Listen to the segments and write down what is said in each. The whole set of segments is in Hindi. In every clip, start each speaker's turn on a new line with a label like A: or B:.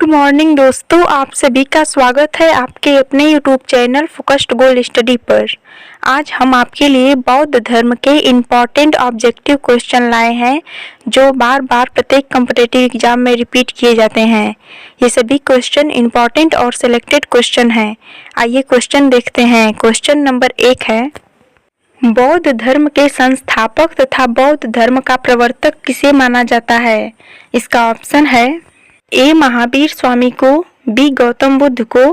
A: गुड मॉर्निंग दोस्तों, आप सभी का स्वागत है आपके अपने यूट्यूब चैनल फोकस्ड गोल स्टडी पर। आज हम आपके लिए बौद्ध धर्म के इम्पॉर्टेंट ऑब्जेक्टिव क्वेश्चन लाए हैं जो बार बार प्रत्येक कॉम्पिटिटिव एग्जाम में रिपीट किए जाते हैं। ये सभी क्वेश्चन इम्पॉर्टेंट और सिलेक्टेड क्वेश्चन हैं। आइए क्वेश्चन देखते हैं। क्वेश्चन नंबर 1 है, बौद्ध धर्म के संस्थापक तथा बौद्ध धर्म का प्रवर्तक किसे माना जाता है? इसका ऑप्शन है ए महावीर स्वामी को, बी गौतम बुद्ध को,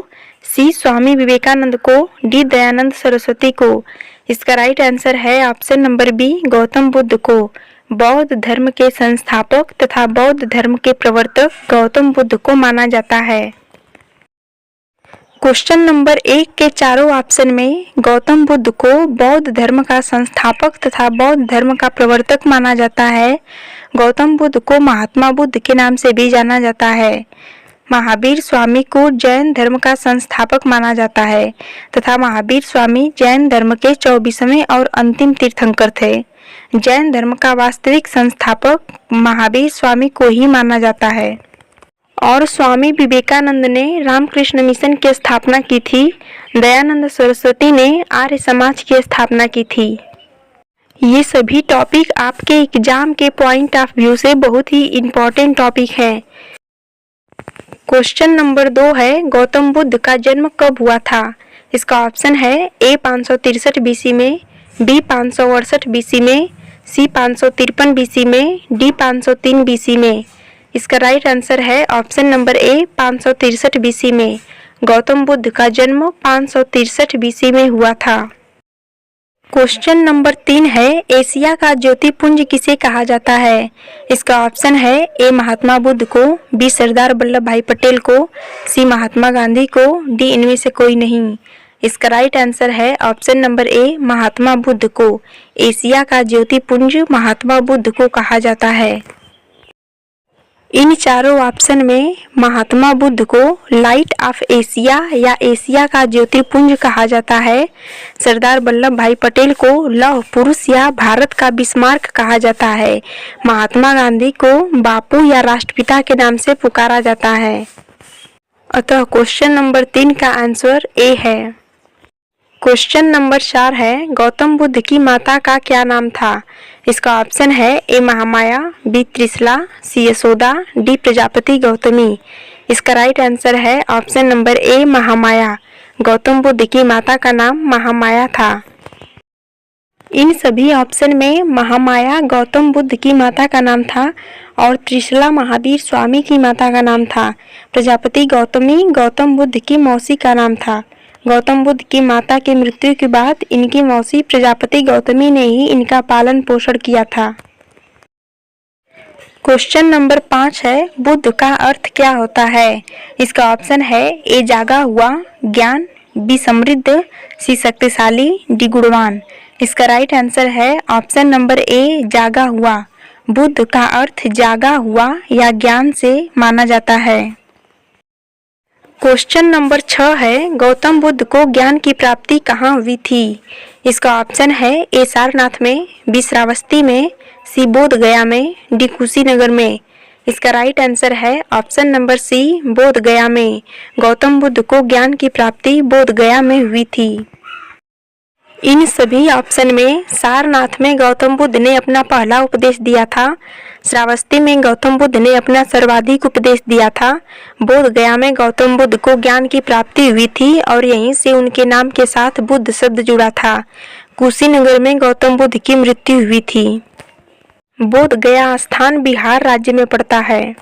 A: सी स्वामी विवेकानंद को, डी दयानंद सरस्वती को। इसका राइट आंसर है option number b Gautam Buddha को। बौद्ध धर्म के संस्थापक तथा बौद्ध धर्म के प्रवर्तक गौतम बुद्ध को माना जाता है। क्वेश्चन नंबर 1 के चारों ऑप्शन में गौतम बुद्ध को बौद्ध धर्म का संस्थापक तथा बौद्ध धर्म का प्रवर्तक माना जाता है। गौतम बुद्ध को महात्मा बुद्ध के नाम से भी जाना जाता है। महावीर स्वामी को जैन धर्म का संस्थापक माना जाता है तथा महावीर स्वामी जैन धर्म के 24वें और अंतिम तीर्थंकर थे। जैन धर्म का वास्तविक संस्थापक महावीर स्वामी को ही माना जाता है। और स्वामी विवेकानंद ने रामकृष्ण मिशन की स्थापना की थी। दयानंद सरस्वती ने आर्य समाज की स्थापना की थी। ये सभी टॉपिक आपके एग्जाम के पॉइंट ऑफ व्यू से बहुत ही इम्पोर्टेंट टॉपिक हैं। क्वेश्चन नंबर 2 है, गौतम बुद्ध का जन्म कब हुआ था? इसका ऑप्शन है ए 563 बीसी में, बी 568 बीसी में, सी 553 बीसी में, डी 503 बीसी में। इसका राइट आंसर है ऑप्शन नंबर ए 563 बीसी में। गौतम बुद्ध का जन्म 563 बीसी में हुआ था। क्वेश्चन नंबर 3 है, एशिया का ज्योतिपुंज किसे कहा जाता है? इसका ऑप्शन है ए महात्मा बुद्ध को, बी सरदार वल्लभ भाई पटेल को, सी महात्मा गांधी को, डी इनमें से कोई नहीं। इसका राइट आंसर है ऑप्शन नंबर ए महात्मा बुद्ध को। एशिया का ज्योतिपुंज महात्मा बुद्ध को कहा जाता है। इन चारों ऑप्शन में महात्मा बुद्ध को लाइट ऑफ एशिया या एशिया का ज्योतिपुंज कहा जाता है। सरदार वल्लभ भाई पटेल को लौह पुरुष या भारत का बिस्मार्क कहा जाता है। महात्मा गांधी को बापू या राष्ट्रपिता के नाम से पुकारा जाता है। अतः क्वेश्चन नंबर 3 का आंसर ए है। क्वेश्चन नंबर 4 है, गौतम बुद्ध की माता का क्या नाम था? इसका ऑप्शन है ए महामाया, बी त्रिशला, सी यशोदा, डी प्रजापति गौतमी। इसका राइट आंसर है ऑप्शन नंबर ए महामाया। गौतम बुद्ध की माता का नाम महामाया था। इन सभी ऑप्शन में महामाया गौतम बुद्ध की माता का नाम था और त्रिशला महावीर स्वामी की माता का नाम था। प्रजापति गौतमी गौतम बुद्ध की मौसी का नाम था। गौतम बुद्ध की माता की मृत्यु के बाद इनकी मौसी प्रजापति गौतमी ने ही इनका पालन पोषण किया था। क्वेश्चन नंबर 5 है, बुद्ध का अर्थ क्या होता है? इसका ऑप्शन है ए जागा हुआ ज्ञान, बी समृद्ध, सी शक्तिशाली, डी गुणवान। इसका राइट आंसर है ऑप्शन नंबर ए जागा हुआ। बुद्ध का अर्थ जागा हुआ या ज्ञान से माना जाता है। क्वेश्चन नंबर 6 है, गौतम बुद्ध को ज्ञान की प्राप्ति कहाँ हुई थी? इसका ऑप्शन है ए सारनाथ में, बी श्रावस्ती में, सी बोध गया में, डी कुशीनगर में। इसका राइट आंसर है ऑप्शन नंबर सी बोध गया में। गौतम बुद्ध को ज्ञान की प्राप्ति बोध गया में हुई थी। इन सभी ऑप्शन में सारनाथ में गौतम बुद्ध ने अपना पहला उपदेश दिया था। श्रावस्ती में गौतम बुद्ध ने अपना सर्वाधिक उपदेश दिया था। बोध गया में गौतम बुद्ध को ज्ञान की प्राप्ति हुई थी और यहीं से उनके नाम के साथ बुद्ध शब्द जुड़ा था। कुशीनगर में गौतम बुद्ध की मृत्यु हुई थी। बोध गया स्थान बिहार राज्य में पड़ता है।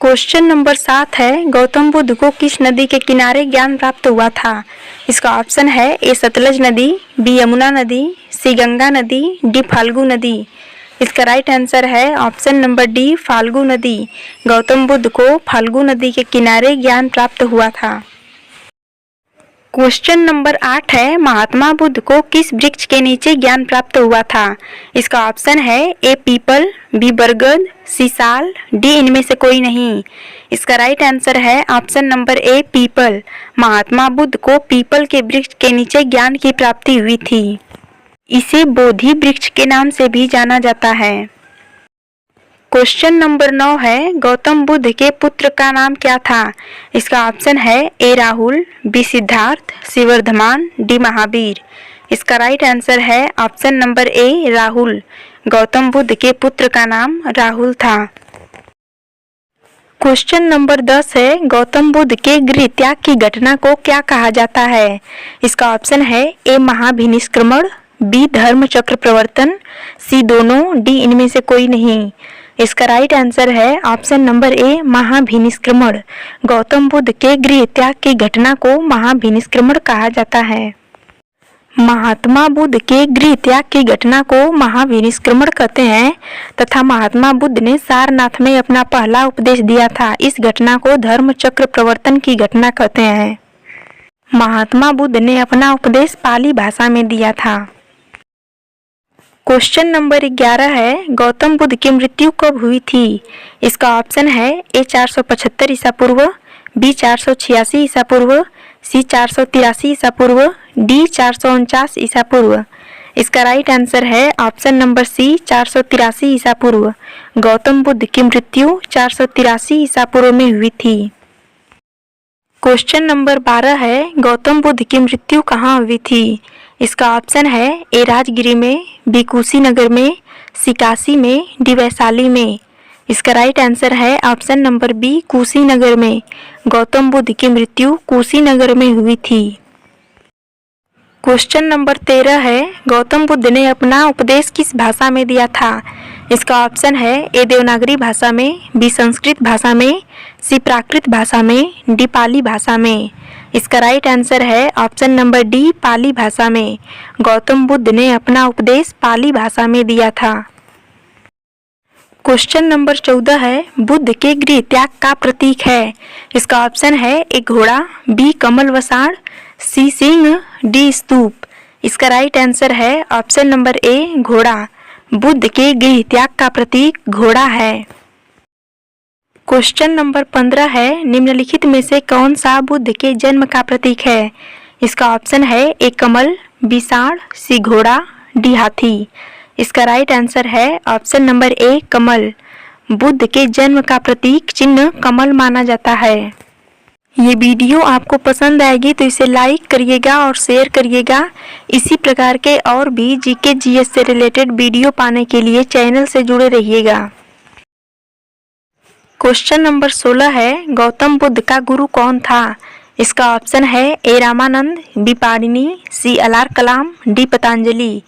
A: क्वेश्चन नंबर 7 है, गौतम बुद्ध को किस नदी के किनारे ज्ञान प्राप्त हुआ था? इसका ऑप्शन है ए सतलज नदी, बी यमुना नदी, सी गंगा नदी, डी फाल्गु नदी। इसका राइट आंसर है ऑप्शन नंबर डी फाल्गु नदी। गौतम बुद्ध को फाल्गु नदी के किनारे ज्ञान प्राप्त हुआ था। क्वेश्चन नंबर 8 है, महात्मा बुद्ध को किस वृक्ष के नीचे ज्ञान प्राप्त हुआ था? इसका ऑप्शन है ए पीपल, बी बरगद, सी साल, डी इनमें से कोई नहीं। इसका राइट आंसर है ऑप्शन नंबर ए पीपल। महात्मा बुद्ध को पीपल के वृक्ष के नीचे ज्ञान की प्राप्ति हुई थी। इसे बोधि वृक्ष के नाम से भी जाना जाता है। क्वेश्चन नंबर 9 है, गौतम बुद्ध के पुत्र का नाम क्या था? इसका ऑप्शन है ए राहुल, बी सिद्धार्थ, सी वर्धमान, डी महावीर। इसका राइट आंसर है ऑप्शन नंबर ए राहुल। गौतम बुद्ध के पुत्र का नाम राहुल था। क्वेश्चन नंबर 10 है, गौतम बुद्ध के गृह त्याग की घटना को क्या कहा जाता है? इसका ऑप्शन है ए महाभिनिष्क्रमण, बी धर्म चक्र प्रवर्तन, सी दोनों, डी इनमें से कोई नहीं। इसका राइट आंसर है ऑप्शन नंबर ए महाभिनिष्क्रमण। गौतम बुद्ध के गृह त्याग की घटना को महाभिनिष्क्रमण कहा जाता है। महात्मा बुद्ध के गृह त्याग की घटना को महाभिनिष्क्रमण कहते हैं तथा महात्मा बुद्ध ने सारनाथ में अपना पहला उपदेश दिया था। इस घटना को धर्म चक्र प्रवर्तन की घटना कहते हैं। महात्मा बुद्ध ने अपना उपदेश पाली भाषा में दिया था। क्वेश्चन नंबर 11 है, गौतम बुद्ध की मृत्यु कब हुई थी? इसका ऑप्शन है ए 475 ईसा पूर्व, बी 486 ईसा पूर्व, सी 483 ईसा पूर्व, डी 449 ईसा पूर्व। इसका राइट आंसर है ऑप्शन नंबर सी 483 ईसा पूर्व। गौतम बुद्ध की मृत्यु 483 ईसा पूर्व में हुई थी। क्वेश्चन नंबर 12 है, गौतम बुद्ध की मृत्यु कहाँ हुई थी? इसका ऑप्शन है ए राजगिरी में, बी कुशीनगर में, सी काशी में, डी वैशाली में। इसका राइट आंसर है ऑप्शन नंबर बी कुशीनगर में। गौतम बुद्ध की मृत्यु कुशीनगर में हुई थी। क्वेश्चन नंबर 13 है, गौतम बुद्ध ने अपना उपदेश किस भाषा में दिया था? इसका ऑप्शन है ए देवनागरी भाषा में, बी संस्कृत भाषा में, सी प्राकृत भाषा में, डी पाली भाषा में। इसका राइट आंसर है ऑप्शन नंबर डी पाली भाषा में। गौतम बुद्ध ने अपना उपदेश पाली भाषा में दिया था। क्वेश्चन नंबर 14 है, बुद्ध के गृह त्याग का प्रतीक है? इसका ऑप्शन है ए घोड़ा, बी कमल वसाण, सी सिंह, डी स्तूप। इसका राइट आंसर है ऑप्शन नंबर ए घोड़ा। बुद्ध के गृह त्याग का प्रतीक घोड़ा है। क्वेश्चन नंबर 15 है, निम्नलिखित में से कौन सा बुद्ध के जन्म का प्रतीक है? इसका ऑप्शन है ए कमल, बी सांड, सी घोड़ा, डी हाथी। इसका राइट आंसर है ऑप्शन नंबर ए कमल। बुद्ध के जन्म का प्रतीक चिन्ह कमल माना जाता है। ये वीडियो आपको पसंद आएगी तो इसे लाइक करिएगा और शेयर करिएगा। इसी प्रकार के और भी जीके जीएस से रिलेटेड वीडियो पाने के लिए चैनल से जुड़े रहिएगा। क्वेश्चन नंबर 16 है, गौतम बुद्ध का गुरु कौन था? इसका ऑप्शन है ए रामानंद, बी पाणिनि, सी अलार कलाम, डी पतंजलि।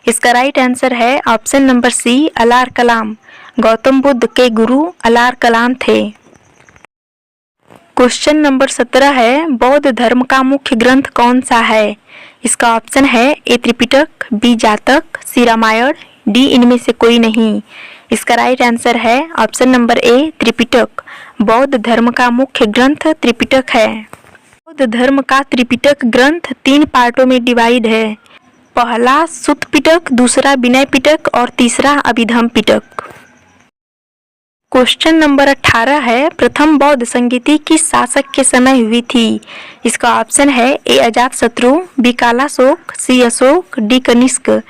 A: इसका राइट आंसर है ऑप्शन नंबर सी अलार कलाम। गौतम बुद्ध के गुरु अलार कलाम थे। क्वेश्चन नंबर 17 है, बौद्ध धर्म का मुख्य ग्रंथ कौन सा है? इसका ऑप्शन है ए त्रिपिटक, बी जातक, सी रामायण, डी इनमें से कोई नहीं। इसका राइट आंसर है ऑप्शन नंबर ए त्रिपिटक। बौद्ध धर्म का मुख्य ग्रंथ त्रिपिटक है। बौद्ध धर्म का त्रिपिटक ग्रंथ 3 पार्टों में डिवाइड है। पहला सुत्त पिटक, दूसरा विनय पिटक और तीसरा अभिधम पिटक। क्वेश्चन नंबर 18 है, प्रथम बौद्ध संगीति किस शासक के समय हुई थी? इसका ऑप्शन है ए अजातशत्रु, बी कालाशोक, सी अशोक, डी कनिष्क।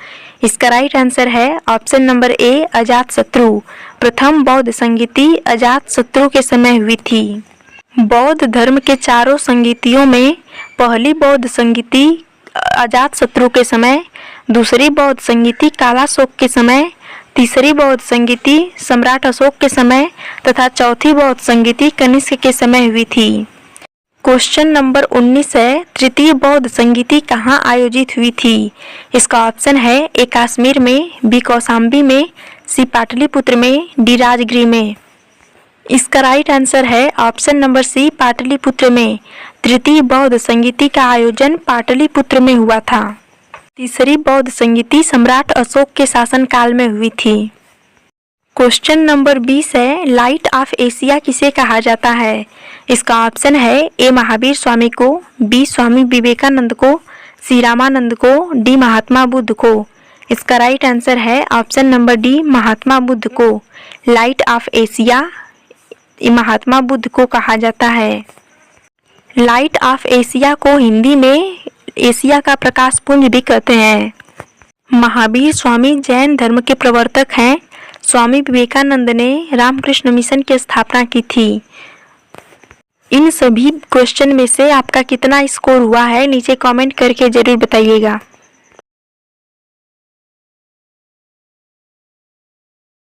A: इसका राइट आंसर है ऑप्शन नंबर ए अजातशत्रु। प्रथम बौद्ध संगीति अजातशत्रु के समय हुई थी। बौद्ध धर्म के चारों संगीतियों में पहली बौद्ध संगीति अजातशत्रु के समय, दूसरी बौद्ध संगीति कालाशोक के समय, तीसरी बौद्ध संगीति सम्राट अशोक के समय तथा चौथी बौद्ध संगीति कनिष्क के समय हुई थी। क्वेश्चन नंबर 19 है, तृतीय बौद्ध संगीति कहाँ आयोजित हुई थी? इसका ऑप्शन है ए कश्मीर में, बी कौशाम्बी में, सी पाटलिपुत्र में, डी राजगिरी में। इसका राइट आंसर है ऑप्शन नंबर सी पाटलिपुत्र में। तृतीय बौद्ध संगीति का आयोजन पाटलिपुत्र में हुआ था। तीसरी बौद्ध संगीति सम्राट अशोक के शासनकाल में हुई थी। क्वेश्चन नंबर 20 है, लाइट ऑफ एशिया किसे कहा जाता है? इसका ऑप्शन है ए महावीर स्वामी को, बी स्वामी विवेकानंद को, सी रामानंद को, डी महात्मा बुद्ध को। इसका राइट आंसर है option number D Mahatma Buddha को। Light of Asia Mahatma Buddha को कहा जाता है। लाइट ऑफ एशिया को हिंदी में एशिया का प्रकाश पुंज भी कहते हैं। महावीर स्वामी जैन धर्म के प्रवर्तक हैं। स्वामी विवेकानंद ने रामकृष्ण मिशन की स्थापना की थी। इन सभी क्वेश्चन में से आपका कितना स्कोर हुआ है नीचे कमेंट करके ज़रूर बताइएगा।